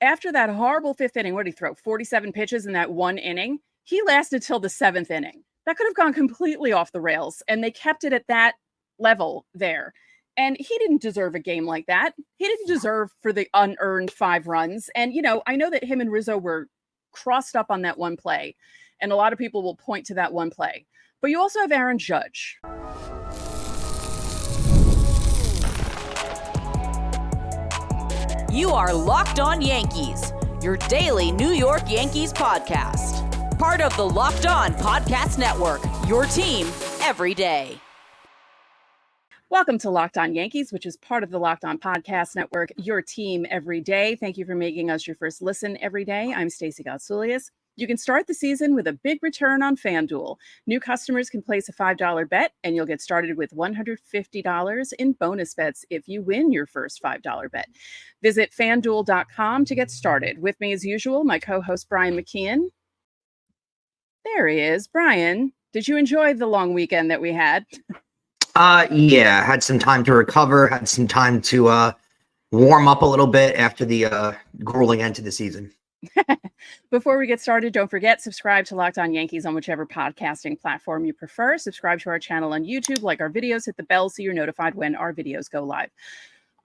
after that horrible fifth inning, what did he throw? 47 pitches in that one inning. He lasted till the seventh inning. That could have gone completely off the rails, and they kept it at that level there. And he didn't deserve a game like that. He didn't deserve for the unearned 5 runs. And, I know that him and Rizzo were crossed up on that one play, and a lot of people will point to that one play. But you also have Aaron Judge. You are Locked On Yankees, your daily New York Yankees podcast. Part of the Locked On Podcast Network, your team every day. Welcome to Locked On Yankees, which is part of the Locked On Podcast Network, your team every day. Thank you for making us your first listen every day. I'm Stacey Gotsoulias. You can start the season with a big return on FanDuel. New customers can place a $5 bet, and you'll get started with $150 in bonus bets if you win your first $5 bet. Visit FanDuel.com to get started. With me, as usual, my co-host, Brian McKeon. There he is. Brian, did you enjoy the long weekend that we had? Yeah, had some time to recover, had some time to warm up a little bit after the grueling end to the season. Before we get started, don't forget, subscribe to Locked On Yankees on whichever podcasting platform you prefer. Subscribe to our channel on YouTube, like our videos, hit the bell so you're notified when our videos go live.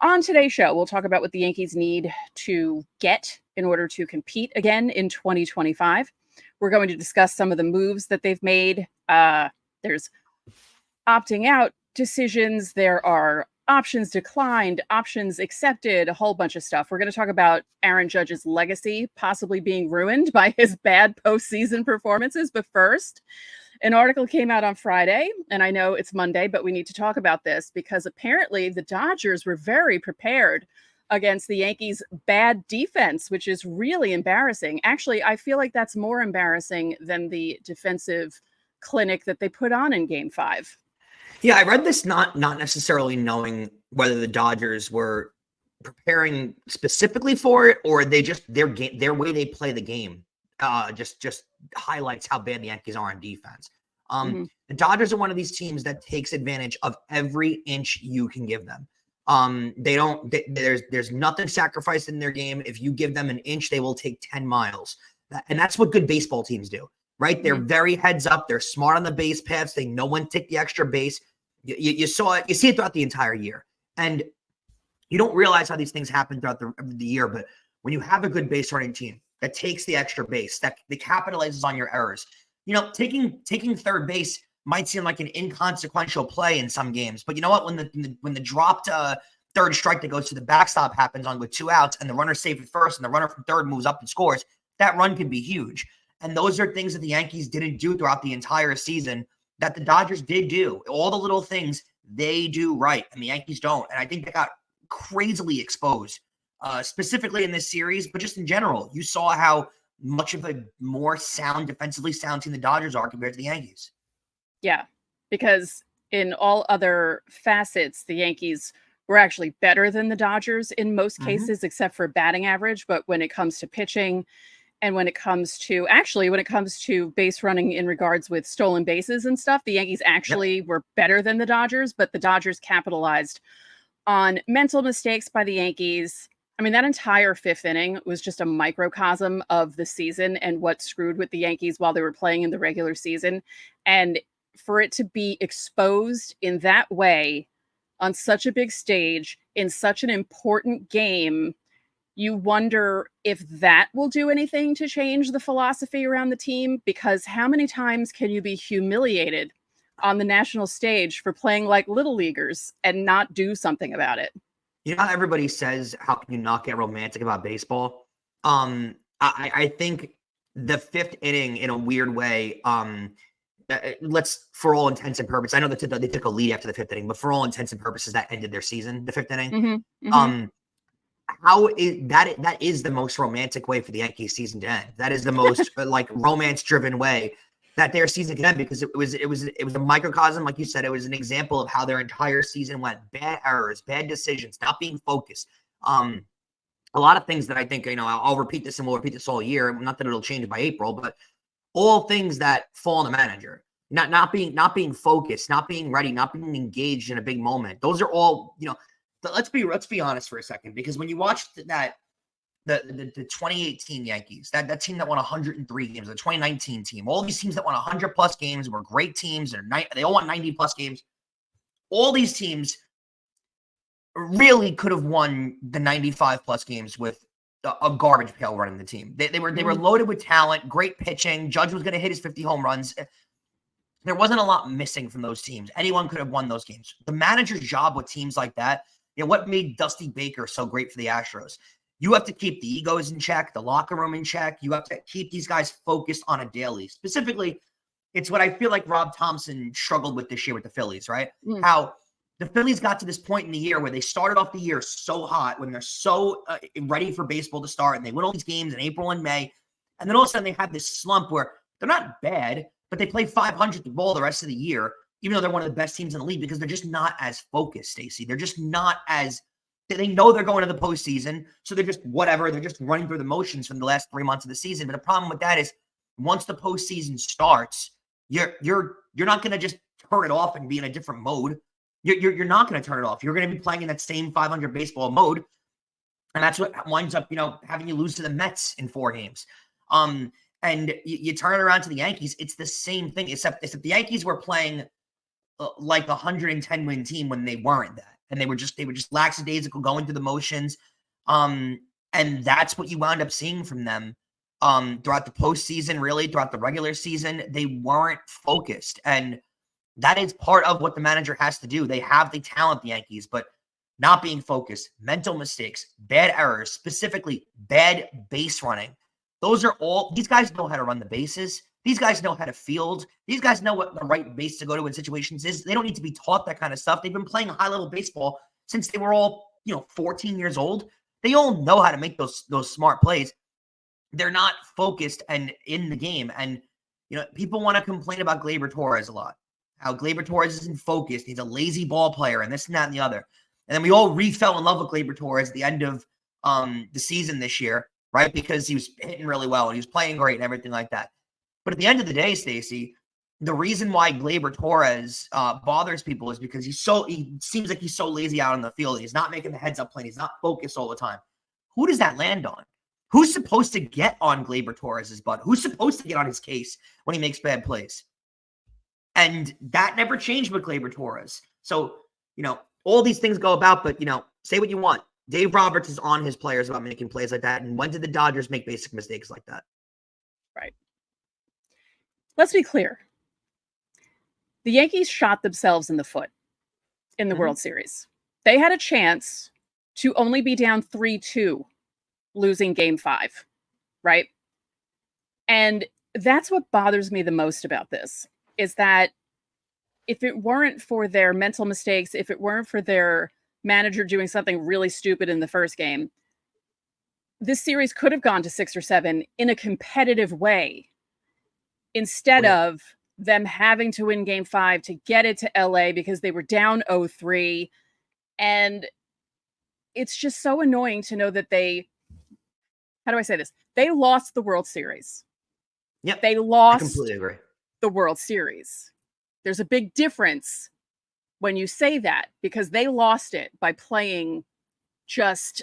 On today's show, we'll talk about what the Yankees need to get in order to compete again in 2025. We're going to discuss some of the moves that they've made. There's opting out decisions. There are options declined, options accepted, a whole bunch of stuff. We're going to talk about Aaron Judge's legacy possibly being ruined by his bad postseason performances. But first, an article came out on Friday, and I know it's Monday, but we need to talk about this because apparently the Dodgers were very prepared against the Yankees' bad defense, which is really embarrassing. Actually, I feel like that's more embarrassing than the defensive clinic that they put on in Game 5. Yeah, I read this not necessarily knowing whether the Dodgers were preparing specifically for it or they just their way they play the game just highlights how bad the Yankees are on defense. The Dodgers are one of these teams that takes advantage of every inch you can give them. There's nothing sacrificed in their game. If you give them an inch, they will take 10 miles. And that's what good baseball teams do, right? They're very heads up. They're smart on the base paths. They know when to take the extra base. You saw it. You see it throughout the entire year. And you don't realize how these things happen throughout the year. But when you have a good base running team that takes the extra base, that capitalizes on your errors, taking third base might seem like an inconsequential play in some games. But you know what? When the dropped third strike that goes to the backstop happens with 2 outs and the runner safe at first and the runner from third moves up and scores, that run can be huge. And those are things that the Yankees didn't do throughout the entire season that the Dodgers did do. All the little things they do right, and the Yankees don't. And I think they got crazily exposed, specifically in this series, but just in general. You saw how much of a more defensively sound team the Dodgers are compared to the Yankees. Yeah, because in all other facets, the Yankees were actually better than the Dodgers in most cases, except for batting average. But when it comes to pitching, and when it comes to base running in regards with stolen bases and stuff, the Yankees actually were better than the Dodgers, but the Dodgers capitalized on mental mistakes by the Yankees. I mean, that entire fifth inning was just a microcosm of the season and what screwed with the Yankees while they were playing in the regular season. And for it to be exposed in that way on such a big stage in such an important game, you wonder if that will do anything to change the philosophy around the team, because how many times can you be humiliated on the national stage for playing like little leaguers and not do something about it? You know how everybody says, how can you not get romantic about baseball? I think the fifth inning, in a weird way, let's, for all intents and purposes, I know that they took a lead after the fifth inning, but for all intents and purposes, that ended their season, the fifth inning. That is the most romantic way for the Yankees season to end. That is the most romance-driven way that their season can end, because it was a microcosm, like you said. It was an example of how their entire season went: bad errors, bad decisions, not being focused. A lot of things that I think, I'll repeat this and we'll repeat this all year. Not that it'll change by April, but all things that fall on the manager. Not being focused, not being ready, not being engaged in a big moment. Those are all, let's be honest for a second, because when you watch that the 2018 Yankees, that team that won 103 games, the 2019 team, all these teams that won 100 plus games were great teams. They all won 90 plus games. All these teams really could have won the 95 plus games with a garbage pail running the team. They were loaded with talent, great pitching. Judge was going to hit his 50 home runs. There wasn't a lot missing from those teams. Anyone could have won those games. The manager's job with teams like that, what made Dusty Baker so great for the Astros? You have to keep the egos in check, the locker room in check. You have to keep these guys focused on a daily. Specifically, it's what I feel like Rob Thompson struggled with this year with the Phillies, right? How the Phillies got to this point in the year where they started off the year so hot, when they're so ready for baseball to start, and they win all these games in April and May. And then all of a sudden they have this slump where they're not bad, but they play 500 the ball the rest of the year, even though they're one of the best teams in the league, because they're just not as focused, Stacey. They're just not as – they know they're going to the postseason, so they're just whatever. They're just running through the motions from the last 3 months of the season. But the problem with that is once the postseason starts, you're not going to just turn it off and be in a different mode. You're not going to turn it off. You're going to be playing in that same 500 baseball mode. And that's what winds up, having you lose to the Mets in 4 games. And you turn it around to the Yankees, it's the same thing, except the Yankees were playing like a 110-win team when they weren't that. And they were just lackadaisical, going through the motions. And that's what you wound up seeing from them throughout the postseason, really, throughout the regular season. They weren't focused. And that is part of what the manager has to do. They have the talent, the Yankees, but not being focused, mental mistakes, bad errors, specifically bad base running. Those are all, these guys know how to run the bases. These guys know how to field. These guys know what the right base to go to in situations is. They don't need to be taught that kind of stuff. They've been playing high-level baseball since they were all, 14 years old. They all know how to make those smart plays. They're not focused and in the game. And, people want to complain about Gleyber Torres a lot. How Gleyber Torres isn't focused. He's a lazy ball player and this and that and the other. And then we all fell in love with Gleyber Torres at the end of the season this year, right? Because he was hitting really well and he was playing great and everything like that. But at the end of the day, Stacey, the reason why Gleyber Torres bothers people is because he seems like he's so lazy out on the field. He's not making the heads-up play. He's not focused all the time. Who does that land on? Who's supposed to get on Gleyber Torres' butt? Who's supposed to get on his case when he makes bad plays? And that never changed with Gleyber Torres. So, all these things go about, but, say what you want. Dave Roberts is on his players about making plays like that. And when did the Dodgers make basic mistakes like that? Right. Let's be clear. The Yankees shot themselves in the foot in the World Series. They had a chance to only be down 3-2, losing Game 5, right? And that's what bothers me the most about this, is that if it weren't for their mental mistakes, if it weren't for their manager doing something really stupid in the first game, this series could have gone to 6 or 7 in a competitive way, instead of them having to win Game 5 to get it to LA because they were down 0-3. And it's just so annoying to know that how do I say this? They lost the World Series. Yep. They lost I completely agree. The World Series. There's a big difference when you say that, because they lost it by playing just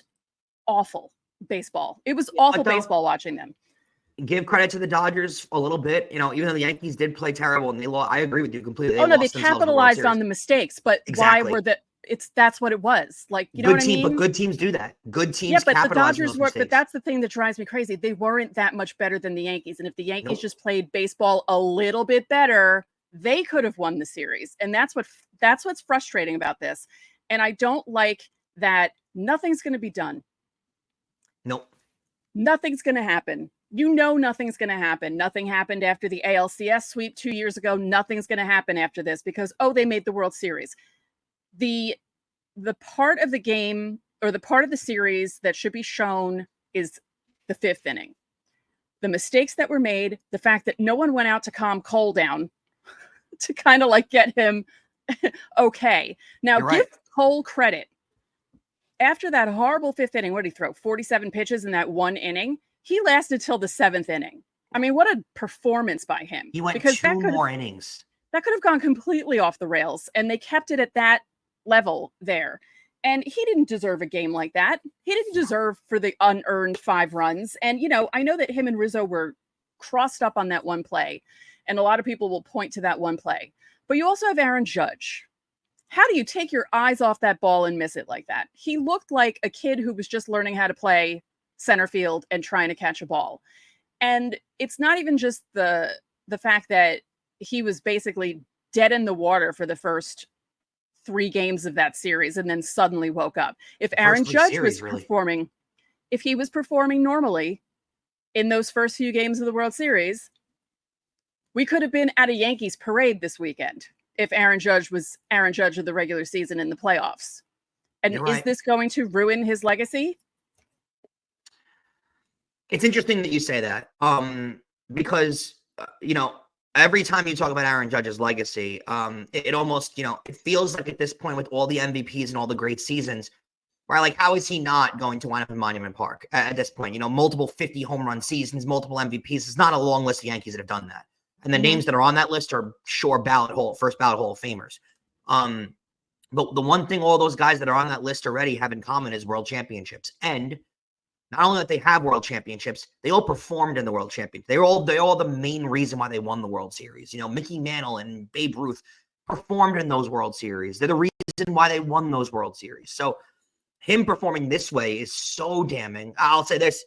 awful baseball. It was awful baseball watching them. Give credit to the Dodgers a little bit, even though the Yankees did play terrible and they lost. I agree with you completely. They capitalized on the mistakes, but exactly. Why were that's what it was. Like, you know what I mean? But good teams do that. Good teams. Yeah, but the capitalize Dodgers on those were. mistakes. But that's the thing that drives me crazy. They weren't that much better than the Yankees, and if the Yankees just played baseball a little bit better, they could have won the series. And that's what's frustrating about this. And I don't like that nothing's going to be done. Nope. Nothing's going to happen. Nothing's going to happen. Nothing happened after the ALCS sweep 2 years ago. Nothing's going to happen after this because, they made the World Series. The part of the game, or the part of the series that should be shown, is the 5th inning. The mistakes that were made, the fact that no one went out to calm Cole down to kind of like get him okay. Now, give Cole credit. After that horrible 5th inning, what did he throw? 47 pitches in that one inning. He lasted till the 7th inning. I mean, what a performance by him. He went 2 more innings. That could have gone completely off the rails, and they kept it at that level there. And he didn't deserve a game like that. He didn't deserve for the unearned 5 runs. And, I know that him and Rizzo were crossed up on that one play. And a lot of people will point to that one play. But you also have Aaron Judge. How do you take your eyes off that ball and miss it like that? He looked like a kid who was just learning how to play center field and trying to catch a ball. And it's not even just the fact that he was basically dead in the water for the first 3 games of that series and then suddenly woke up. If Aaron Judge was performing, if he was performing normally in those first few games of the World Series, we could have been at a Yankees parade this weekend if Aaron Judge was Aaron Judge of the regular season in the playoffs. And is this going to ruin his legacy? It's interesting that you say that because, every time you talk about Aaron Judge's legacy, it almost, it feels like at this point with all the MVPs and all the great seasons, right? Like, how is he not going to wind up in Monument Park at this point? Multiple 50 home run seasons, multiple MVPs. It's not a long list of Yankees that have done that. And the names that are on that list are first ballot Hall of Famers. But the one thing all those guys that are on that list already have in common is world championships. And not only that they have world championships, they all performed in the world championship. They're all the main reason why they won the World Series. Mickey Mantle and Babe Ruth performed in those World Series. They're the reason why they won those World Series. So him performing this way is so damning. I'll say this.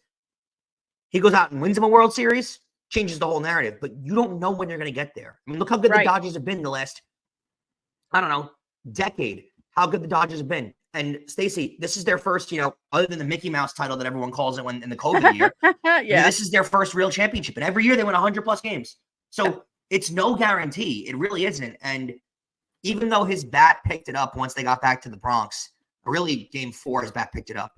He goes out and wins him a World Series, changes the whole narrative, but you don't know when you're going to get there. I mean, look how good the Dodgers have been the last, decade. How good the Dodgers have been. And Stacey, this is their first, other than the Mickey Mouse title that everyone calls it in the COVID year. This is their first real championship. And every year they win 100+ games. So it's no guarantee. It really isn't. And even though his bat picked it up once they got back to the Bronx, really game 4, his bat picked it up.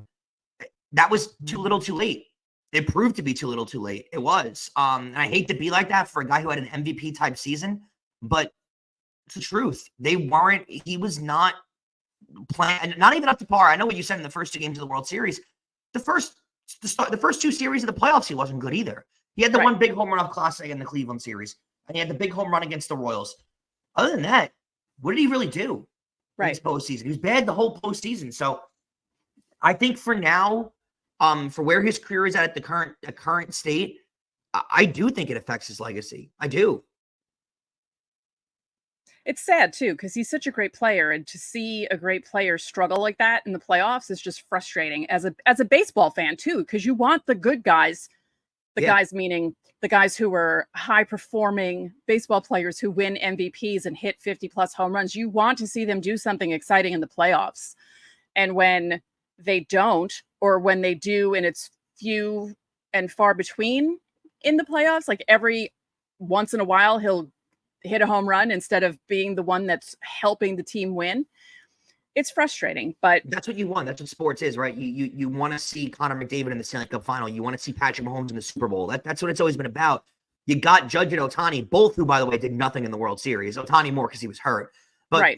That was too little too late. It proved to be too little too late. It was. And I hate to be like that for a guy who had an MVP type season, but it's the truth. He was not playing, not even up to par. I know what you said in the first 2 games of the World Series. The first 2 series of the playoffs, he wasn't good either. He had the one big home run off Clase in the Cleveland series, and he had the big home run against the Royals. Other than that, what did he really do in his postseason? He was bad the whole postseason. So I think for now, for where his career is at the current state, I do think it affects his legacy. I do. It's sad too, because he's such a great player, and to see a great player struggle like that in the playoffs is just frustrating as a baseball fan too, because you want the good guys, guys meaning the guys who are high performing baseball players who win MVPs and hit 50+ home runs. You want to see them do something exciting in the playoffs. And when they don't, or when they do and it's few and far between in the playoffs, like every once in a while he'll hit a home run instead of being the one that's helping the team win. It's frustrating, but that's what you want. That's what sports is, right? You want to see Connor McDavid in the Stanley Cup final. You want to see Patrick Mahomes in the Super Bowl. That's what it's always been about. You got Judge and Ohtani, both who, by the way, did nothing in the World Series. Ohtani more because he was hurt. But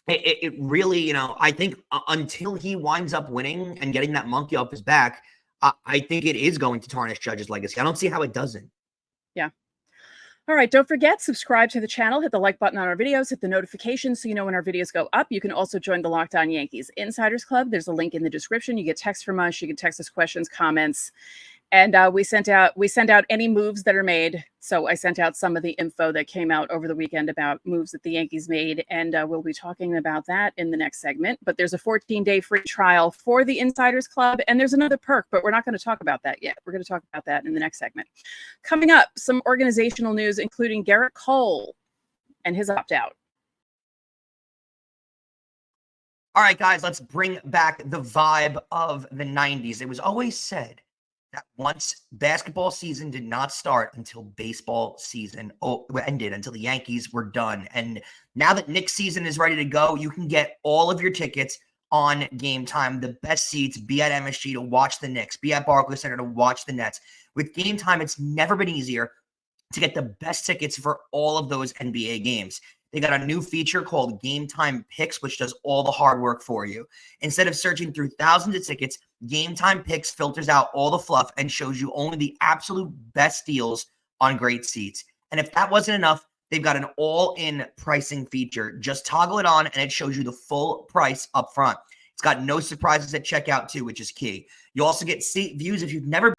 it really, I think until he winds up winning and getting that monkey off his back, I think it is going to tarnish Judge's legacy. I don't see how it doesn't. Yeah. All right, don't forget, subscribe to the channel, hit the like button on our videos, hit the notifications so you know when our videos go up. You can also join the Locked On Yankees Insiders Club. There's a link in the description. You get text from us. You can text us questions, comments, and we send out any moves that are made. So I sent out some of the info that came out over the weekend about moves that the Yankees made, and we'll be talking about that in the next segment. But there's a 14-day free trial for the Insiders Club, and there's another perk, but we're not going to talk about that yet. We're going to talk about that in the next segment. Coming up, some organizational news, including Gerrit Cole and his opt-out. All right, guys, let's bring back the vibe of the 90s. It was always said that once basketball season did not start until baseball season ended, until the Yankees were done. And now that Knicks season is ready to go, you can get all of your tickets on Game Time. The best seats, be at MSG to watch the Knicks, be at Barclays Center to watch the Nets. With Game Time, it's never been easier to get the best tickets for all of those NBA games. They got a new feature called Game Time Picks, which does all the hard work for you. Instead of searching through thousands of tickets, Game Time Picks filters out all the fluff and shows you only the absolute best deals on great seats. And if that wasn't enough, they've got an all-in pricing feature. Just toggle it on and it shows you the full price up front. It's got no surprises at checkout too, which is key. You also get seat views if you've never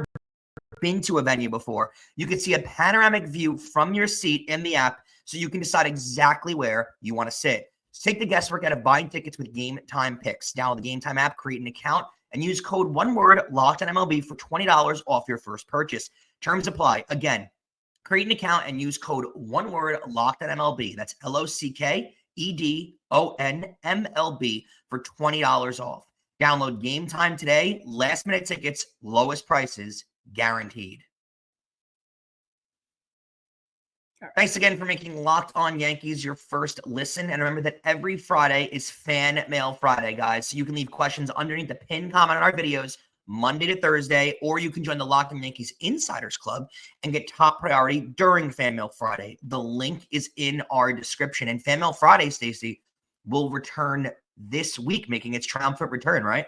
been to a venue before. You can see a panoramic view from your seat in the app, so you can decide exactly where you want to sit. So take the guesswork out of buying tickets with Game Time Picks. Download the Game Time app, create an account, and use code one word LOCKEDONMLB for $20 off your first purchase. Terms apply. Again, create an account and use code one word LOCKEDONMLB. That's LOCKEDONMLB for $20 off. Download Game Time today. Last minute tickets, lowest prices guaranteed. Right. Thanks again for making Locked On Yankees your first listen. And remember that every Friday is Fan Mail Friday, guys. So you can leave questions underneath the pinned comment on our videos Monday to Thursday, or you can join the Locked On Yankees Insiders Club and get top priority during Fan Mail Friday. The link is in our description. And Fan Mail Friday, Stacey, will return this week, making its triumphant return, right?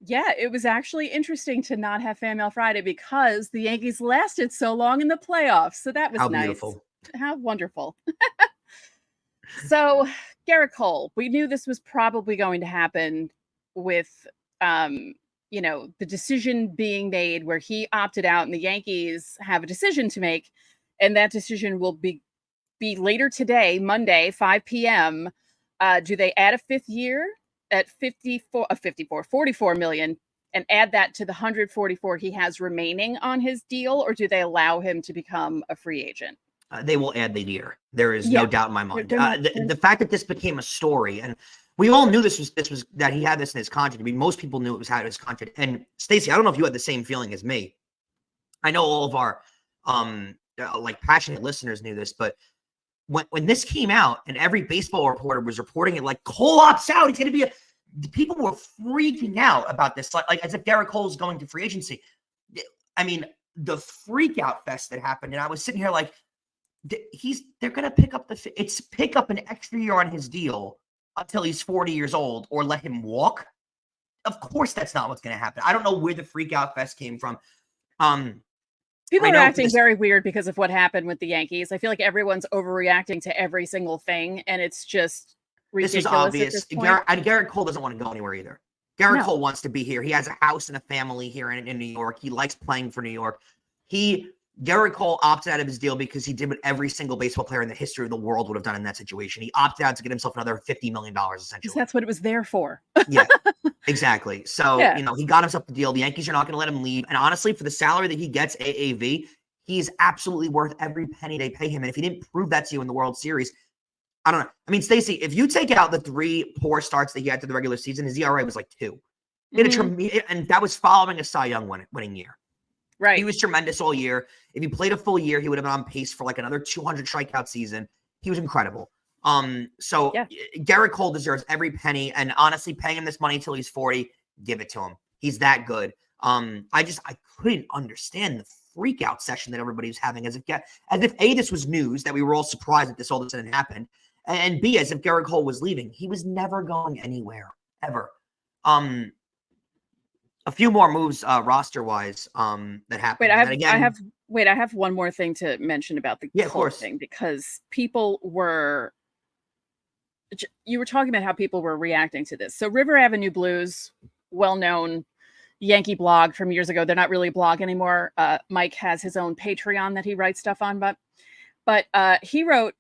Yeah, it was actually interesting to not have Fan Mail Friday because the Yankees lasted so long in the playoffs. So that was nice. Beautiful. How wonderful. So, Gerrit Cole, we knew this was probably going to happen with, the decision being made where he opted out and the Yankees have a decision to make. And that decision will be later today, Monday, 5 p.m. Do they add a fifth year at 44 million and add that to the 144 he has remaining on his deal? Or do they allow him to become a free agent? They will add the year. There is no doubt in my mind. The fact that this became a story, and we all knew this was that he had this in his contract. I mean, most people knew it was how his contract. And Stacey, I don't know if you had the same feeling as me. I know all of our passionate listeners knew this, but when this came out and every baseball reporter was reporting it like Cole opts out, he's going to be people were freaking out about this, like as if Gerrit Cole is going to free agency. I mean, the freak out fest that happened, and I was sitting here like, they're going to pick up an extra year on his deal until he's 40 years old or let him walk. Of course, that's not what's going to happen. I don't know where the freak out fest came from. People are acting very weird because of what happened with the Yankees. I feel like everyone's overreacting to every single thing, and it's just ridiculous. This is obvious. Gerrit Cole doesn't want to go anywhere either. Gerrit Cole wants to be here. He has a house and a family here in New York. He likes playing for New York. Gerrit Cole opted out of his deal because he did what every single baseball player in the history of the world would have done in that situation. He opted out to get himself another $50 million, essentially. Because that's what it was there for. Yeah, exactly. So, he got himself the deal. The Yankees are not going to let him leave. And honestly, for the salary that he gets, AAV, he's absolutely worth every penny they pay him. And if he didn't prove that to you in the World Series, I don't know. I mean, Stacey, if you take out the 3 poor starts that he had to the regular season, his ERA was like 2. And that was following a Cy Young winning year. Right. He was tremendous all year. If he played a full year, he would have been on pace for like another 200 strikeout season. He was incredible. Gerrit Cole deserves every penny. And honestly, paying him this money until he's 40, give it to him. He's that good. I couldn't understand the freak out session that everybody was having as if A, this was news that we were all surprised that this all of a sudden happened. And B, as if Gerrit Cole was leaving. He was never going anywhere, ever. A few more moves roster-wise that happened. I have one more thing to mention about the Cole thing, because you were talking about how people were reacting to this. So River Avenue Blues, well-known Yankee blog from years ago. They're not really a blog anymore. Mike has his own Patreon that he writes stuff on, but he wrote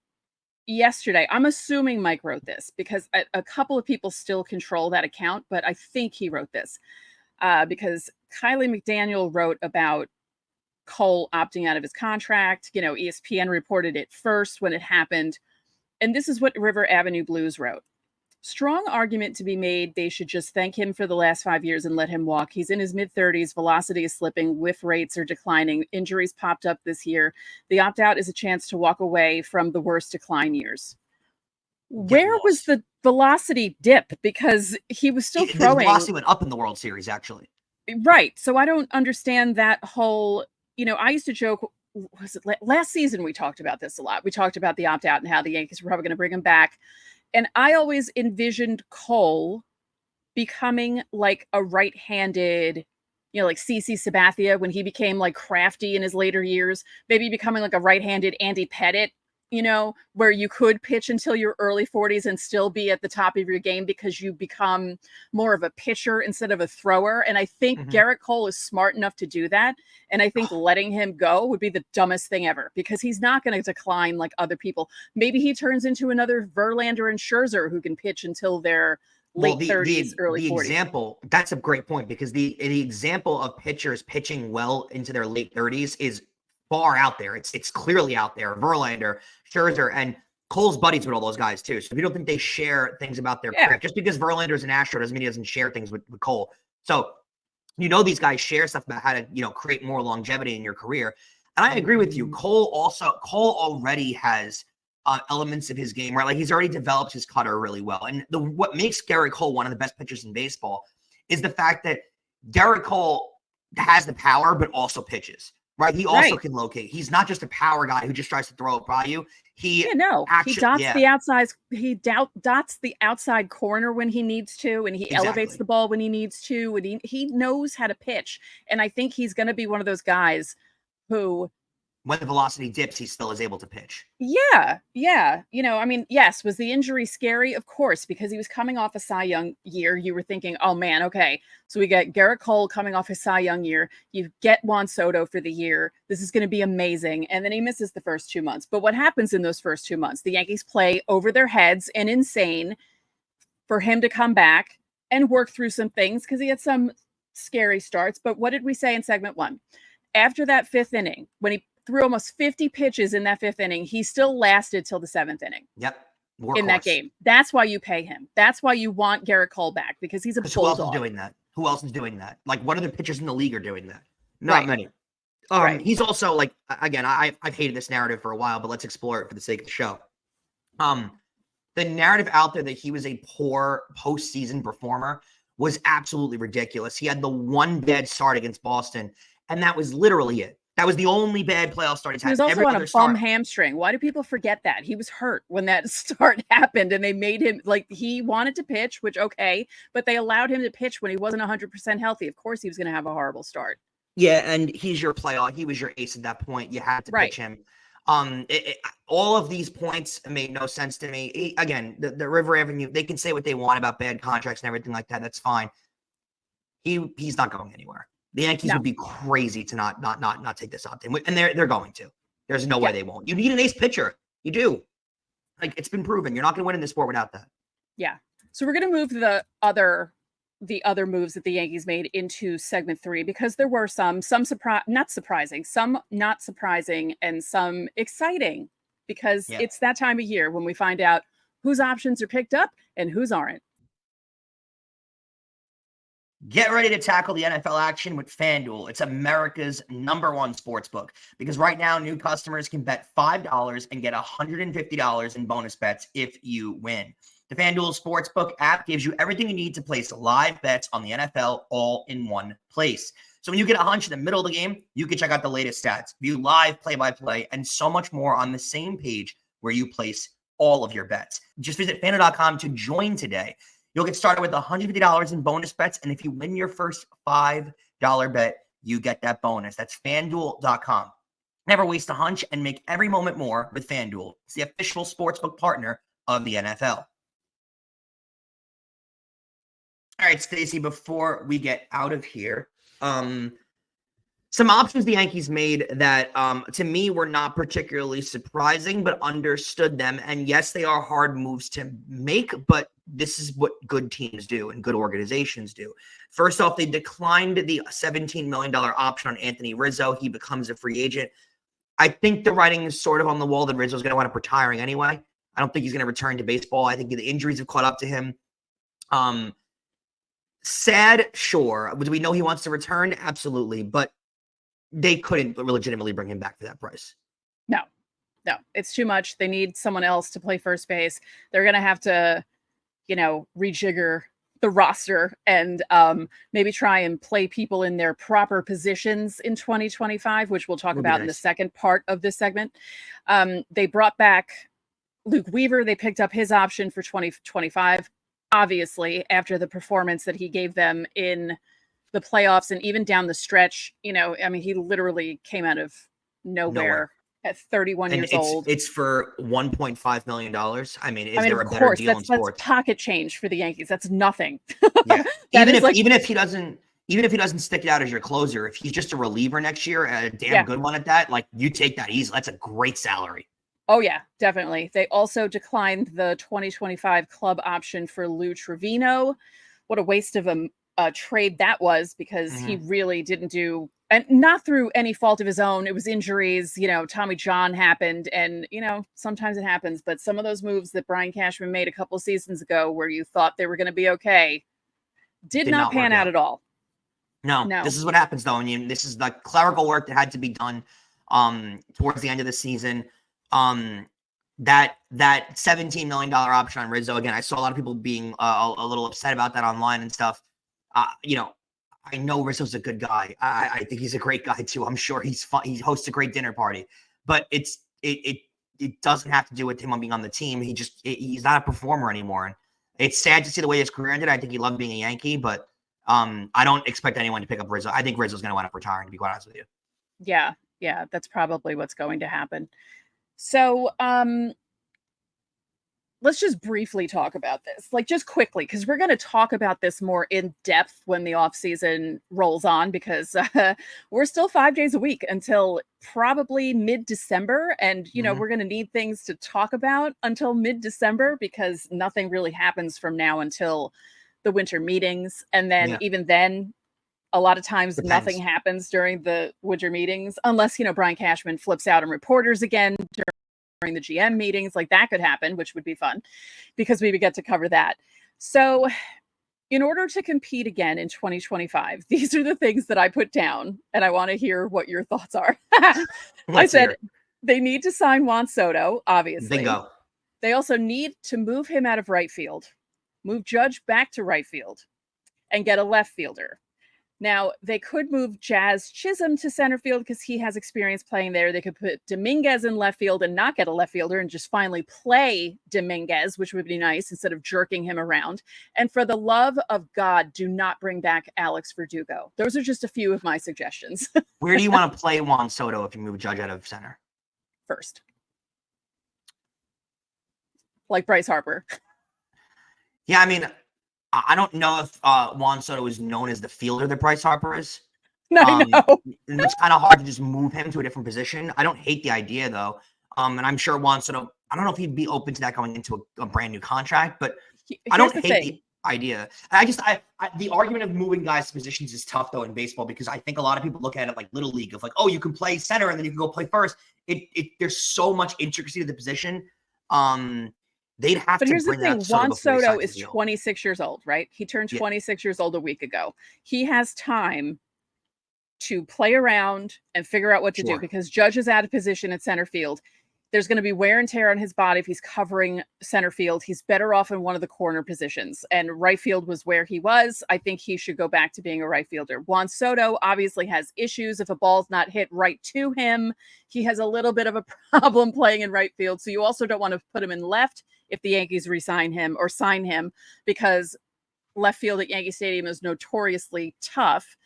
yesterday. I'm assuming Mike wrote this because a couple of people still control that account, but I think he wrote this. Because Kylie McDaniel wrote about Cole opting out of his contract. ESPN reported it first when it happened. And this is what River Avenue Blues wrote. Strong argument to be made. They should just thank him for the last 5 years and let him walk. He's in his mid-30s. Velocity is slipping. Whiff rates are declining. Injuries popped up this year. The opt-out is a chance to walk away from the worst decline years. Where was the velocity dip? Because he was still throwing. The velocity went up in the World Series, actually. Right. So I don't understand that whole, I used to joke, was it last season we talked about this a lot. We talked about the opt-out and how the Yankees were probably going to bring him back. And I always envisioned Cole becoming like a right-handed, like CC Sabathia when he became like crafty in his later years, maybe becoming like a right-handed Andy Pettit, where you could pitch until your early 40s and still be at the top of your game because you become more of a pitcher instead of a thrower. And I think Gerrit Cole is smart enough to do that. And I think letting him go would be the dumbest thing ever because he's not going to decline like other people. Maybe he turns into another Verlander and Scherzer who can pitch until they're late 30s, early 40s. Example, that's a great point because the example of pitchers pitching well into their late 30s is far out there. It's clearly out there. Verlander, Scherzer, and Cole's buddies with all those guys too. So if you don't think they share things about their career, just because Verlander is an Astro doesn't mean he doesn't share things with Cole. So these guys share stuff about how to create more longevity in your career. And I agree with you. Cole already has elements of his game, right? Like he's already developed his cutter really well. And what makes Gerrit Cole one of the best pitchers in baseball is the fact that Gerrit Cole has the power, but also pitches. Right. He also can locate. He's not just a power guy who just tries to throw it by you. He dots the outside. He dots the outside corner when he needs to, and he elevates the ball when he needs to, and he knows how to pitch. And I think he's going to be one of those guys who, when the velocity dips, he still is able to pitch. Yeah. Yes. Was the injury scary? Of course, because he was coming off a Cy Young year. You were thinking, oh man, okay. So we get Gerrit Cole coming off his Cy Young year. You get Juan Soto for the year. This is going to be amazing. And then he misses the first 2 months. But what happens in those first 2 months? The Yankees play over their heads and insane for him to come back and work through some things because he had some scary starts. But what did we say in segment 1? After that 5th inning, when he threw almost 50 pitches in that 5th inning, he still lasted till the 7th inning. Yep. In that game. That's why you pay him. That's why you want Gerrit Cole back because he's a bulldog. Who else is doing that? Who else is doing that? Like what other pitchers in the league are doing that? Not many. He's also like, again, I've hated this narrative for a while, but let's explore it for the sake of the show. The narrative out there that he was a poor postseason performer was absolutely ridiculous. He had the one bad start against Boston, and that was literally it. That was the only bad playoff start he's had. He was also on a bum hamstring. Why do people forget that? He was hurt when that start happened, and they made him, like, he wanted to pitch, which, okay, but they allowed him to pitch when he wasn't 100% healthy. Of course he was going to have a horrible start. Yeah, and he's your playoff. He was your ace at that point. You had to pitch him. All of these points made no sense to me. Again, the River Avenue, they can say what they want about bad contracts and everything like that. That's fine. He's not going anywhere. The Yankees would be crazy to not take this out. And they're going to. There's no way they won't. You need an ace pitcher. You do. Like, it's been proven. You're not going to win in this sport without that. Yeah. So we're going to move the other moves that the Yankees made into segment 3 because there were some not surprising, some not surprising, and some exciting because it's that time of year when we find out whose options are picked up and whose aren't. Get ready to tackle the NFL action with FanDuel. It's America's #1 sportsbook because right now new customers can bet $5 and get $150 in bonus bets if you win. The FanDuel Sportsbook app gives you everything you need to place live bets on the NFL all in one place. So when you get a hunch in the middle of the game, you can check out the latest stats, view live play-by-play, and so much more on the same page where you place all of your bets. Just visit FanDuel.com to join today. You'll get started with $150 in bonus bets, and if you win your first $5 bet, you get that bonus. That's FanDuel.com. Never waste a hunch and make every moment more with FanDuel. It's the official sportsbook partner of the NFL. All right, Stacey, before we get out of here, some options the Yankees made that, to me, were not particularly surprising, but understood them. And yes, they are hard moves to make, but this is what good teams do and good organizations do. First off, they declined the $17 million option on Anthony Rizzo. He becomes a free agent. I think the writing is sort of on the wall that Rizzo's going to wind up retiring anyway. I don't think he's going to return to baseball. I think the injuries have caught up to him. Sad, sure. Do we know he wants to return? Absolutely. But they couldn't legitimately bring him back for that price. No, it's too much. They need someone else to play first base. They're going to have to, rejigger the roster and maybe try and play people in their proper positions in 2025, which we'll talk about in the second part of this segment. They brought back Luke Weaver. They picked up his option for 2025, obviously, after the performance that he gave them in the playoffs and even down the stretch. He literally came out of nowhere at 31 And years old. it's for $1.5 million. I mean, I mean, there of a better course, deal in that's sports? pocket change for the Yankees. That's nothing. Yeah. That is like, Even if he doesn't stick it out as your closer, if he's just a reliever next year, a damn yeah. good one at that, like you take that easy. That's a great salary. Oh, yeah, definitely. They also declined the 2025 club option for Lou Trivino. What a waste of a trade that was, because he really didn't do, and not through any fault of his own. It was injuries, Tommy John happened, and, sometimes it happens. But some of those moves that Brian Cashman made a couple seasons ago where you thought they were going to be okay did not pan out at all. No, this is what happens, though. I mean, this is the clerical work that had to be done towards the end of the season. That $17 million option on Rizzo, again, I saw a lot of people being a little upset about that online and stuff. I know Rizzo's a good guy. I think he's a great guy too. I'm sure he's fun. He hosts a great dinner party, but it doesn't have to do with him being on the team. He's not a performer anymore. And it's sad to see the way his career ended. I think he loved being a Yankee, but I don't expect anyone to pick up Rizzo. I think Rizzo's going to wind up retiring, to be quite honest with you. Yeah, that's probably what's going to happen. So, let's just briefly talk about this, like just quickly, because we're going to talk about this more in depth when the offseason rolls on, because we're still 5 days a week until probably mid-December. And, we're going to need things to talk about until mid-December, because nothing really happens from now until the winter meetings. And then even then, a lot of times nothing happens during the winter meetings, unless, Brian Cashman flips out on reporters again during the GM meetings. Like that could happen, which would be fun because we would get to cover that. So in order to compete again in 2025, these are the things that I put down, and I want to hear what your thoughts are. I said they need to sign Juan Soto, obviously. Bingo. They also need to move him out of right field, move Judge back to right field, and get a left fielder. Now, they could move Jazz Chisholm to center field because he has experience playing there. They could put Dominguez in left field and not get a left fielder and just finally play Dominguez, which would be nice, instead of jerking him around. And for the love of God, do not bring back Alex Verdugo. Those are just a few of my suggestions. Where do you want to play Juan Soto if you move Judge out of center? First. Like Bryce Harper. Yeah, I mean, I don't know if Juan Soto is known as the fielder that Bryce Harper is. I know. And it's kind of hard to just move him to a different position. I don't hate the idea, though. And I'm sure Juan Soto, I don't know if he'd be open to that going into a brand new contract, but I don't hate the idea. The argument of moving guys to positions is tough, though, in baseball, because I think a lot of people look at it like Little League of like, oh, you can play center and then you can go play first. There's so much intricacy to the position. They'd have but to here's bring the thing, Juan Soto is 26 years old, right? He turned 26 years old a week ago. He has time to play around and figure out what to do, because Judge is out of position at center field. There's going to be wear and tear on his body if he's covering center field. He's better off in one of the corner positions, and right field was where he was. I think he should go back to being a right fielder. Juan Soto obviously has issues. If a ball's not hit right to him, he has a little bit of a problem playing in right field. So you also don't want to put him in left if the Yankees sign him, because left field at Yankee Stadium is notoriously tough.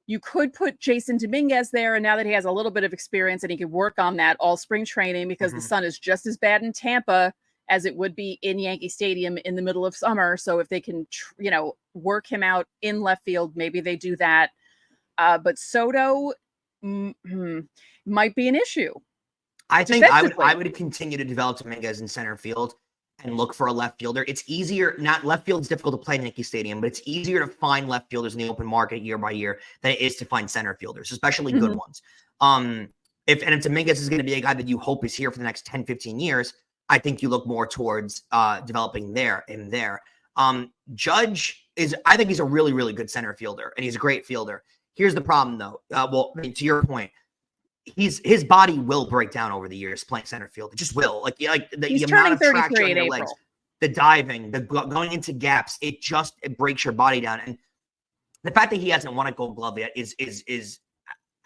You could put Jason Dominguez there, and now that he has a little bit of experience and he can work on that all spring training, because the sun is just as bad in Tampa as it would be in Yankee Stadium in the middle of summer. So if they can, work him out in left field, maybe they do that. But Soto might be an issue. I think I would continue to develop Dominguez in center field and look for a left fielder. It's easier, left field is difficult to play in Yankee Stadium, but it's easier to find left fielders in the open market year by year than it is to find center fielders, especially good ones. If Dominguez is going to be a guy that you hope is here for the next 10, 15 years, I think you look more towards developing there. Judge I think he's a really, really good center fielder, and he's a great fielder. Here's the problem, though. To your point, his body will break down over the years playing center field. It just will. The amount of traction on your legs, the diving, the going into gaps, it breaks your body down. And the fact that he hasn't won a Gold Glove yet is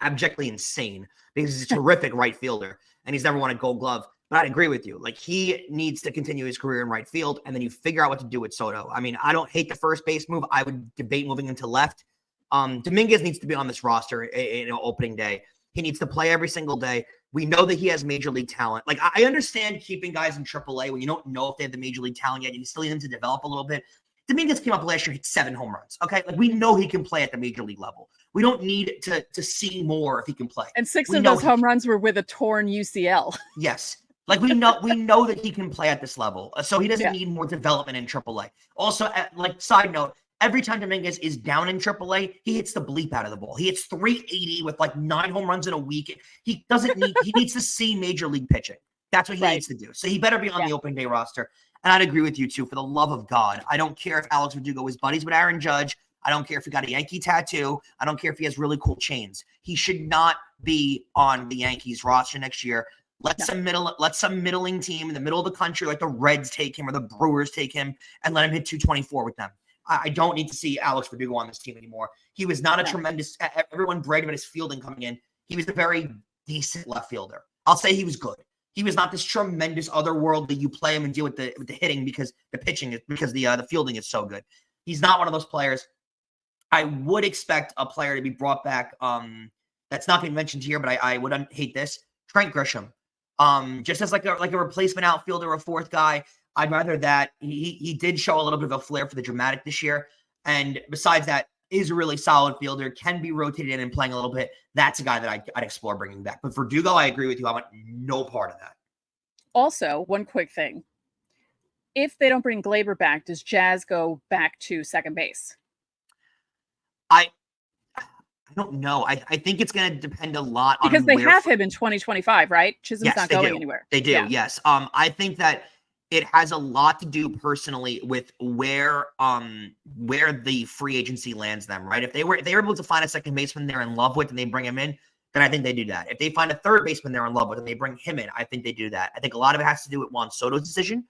abjectly insane, because he's a terrific right fielder and he's never won a Gold Glove. But I'd agree with you. Like, he needs to continue his career in right field, and then you figure out what to do with Soto. I mean, I don't hate the first base move. I would debate moving him to left. Dominguez needs to be on this roster in opening day. He needs to play every single day. We know that he has major league talent. Like, I understand keeping guys in AAA when you don't know if they have the major league talent yet. You still need them to develop a little bit. Dominguez came up last year, hit 7 home runs. Okay, like we know he can play at the major league level. We don't need to see more if he can play. And 6 of those home runs were with a torn UCL. Yes, like we know that he can play at this level, so he doesn't need more development in AAA. Also, like side note, every time Dominguez is down in AAA, he hits the bleep out of the ball. He hits 380 with like 9 home runs in a week. He doesn't need. He needs to see major league pitching. That's what he needs to do. So he better be on the open day roster. And I'd agree with you too. For the love of God, I don't care if Alex Verdugo is buddies with Aaron Judge. I don't care if he got a Yankee tattoo. I don't care if he has really cool chains. He should not be on the Yankees roster next year. Let some middling team in the middle of the country, like the Reds, take him or the Brewers take him and let him hit 224 with them. I don't need to see Alex Verdugo on this team anymore. He was not a tremendous. Everyone bragged about his fielding coming in. He was a very decent left fielder. I'll say he was good. He was not this tremendous otherworldly. You play him and deal with the hitting because the pitching is because the fielding is so good. He's not one of those players. I would expect a player to be brought back. That's not being mentioned here, but I would hate this. Trent Grisham, just as like a replacement outfielder or a fourth guy. I'd rather that. He did show a little bit of a flair for the dramatic this year, and besides that, is a really solid fielder, can be rotated in and playing a little bit. That's a guy that I'd explore bringing back. But Verdugo, I agree with you. I want no part of that. Also, one quick thing. If they don't bring Gleyber back, does Jazz go back to second base? I don't know. I think it's going to depend a lot on because they have him in 2025, right? Chisholm's not going anywhere. They do, yes. I think that it has a lot to do personally with where the free agency lands them, right? If they were able to find a second baseman they're in love with and they bring him in, then I think they do that. If they find a third baseman they're in love with and they bring him in, I think they do that. I think a lot of it has to do with Juan Soto's decision,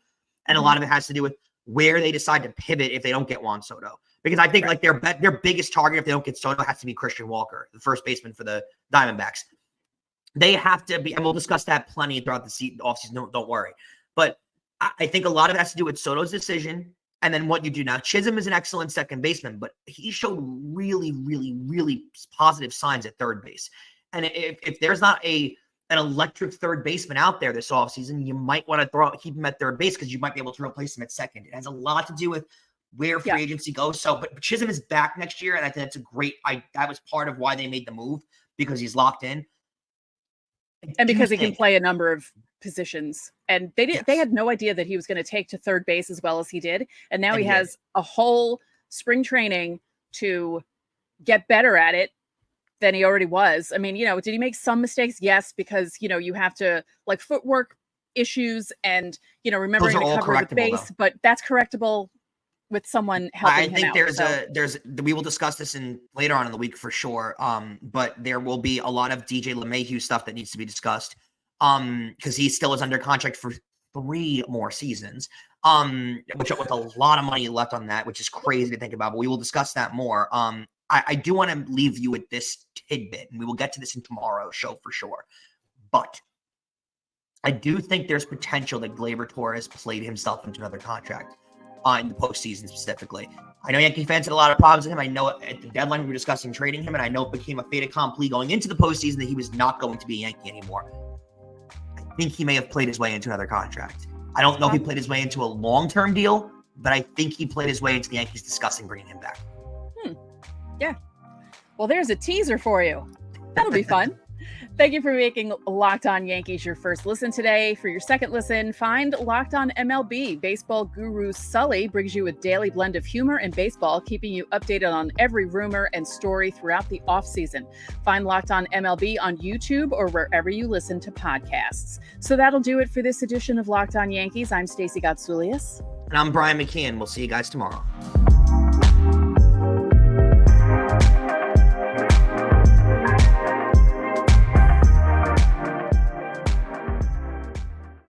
and a lot of it has to do with where they decide to pivot if they don't get Juan Soto. Because I think like their biggest target if they don't get Soto has to be Christian Walker, the first baseman for the Diamondbacks. They have to be, and we'll discuss that plenty throughout the offseason. Don't worry. But I think a lot of it has to do with Soto's decision and then what you do now. Chisholm is an excellent second baseman, but he showed really, really, really positive signs at third base. And if there's not an electric third baseman out there this offseason, you might want to keep him at third base because you might be able to replace him at second. It has a lot to do with where free agency goes. So, but Chisholm is back next year, and I think that's a great. That was part of why they made the move because he's locked in, and because he can play a number of positions. And they had no idea that he was going to take to third base as well as he did. And now he has a whole spring training to get better at it than he already was. I mean, did he make some mistakes? Yes, because, you have to like footwork issues and, remembering to cover the base, but that's correctable with someone helping him out. I think we will discuss this later on in the week for sure. But there will be a lot of DJ LeMahieu stuff that needs to be discussed. Because he still is under contract for 3 more seasons, which with a lot of money left on that, which is crazy to think about, but we will discuss that more. I do want to leave you with this tidbit, and we will get to this in tomorrow's show for sure. But I do think there's potential that Gleyber Torres played himself into another contract in the postseason specifically. I know Yankee fans had a lot of problems with him. I know at the deadline we were discussing trading him, and I know it became a fait accompli going into the postseason that he was not going to be a Yankee anymore. I think he may have played his way into another contract. I don't know if he played his way into a long-term deal, but I think he played his way into the Yankees discussing bringing him back. Yeah. Well, there's a teaser for you. That'll be fun. Thank you for making Locked On Yankees your first listen today. For your second listen, find Locked On MLB. Baseball guru Sully brings you a daily blend of humor and baseball, keeping you updated on every rumor and story throughout the offseason. Find Locked On MLB on YouTube or wherever you listen to podcasts. So that'll do it for this edition of Locked On Yankees. I'm Stacey Gotsoulias. And I'm Brian McKeon. We'll see you guys tomorrow.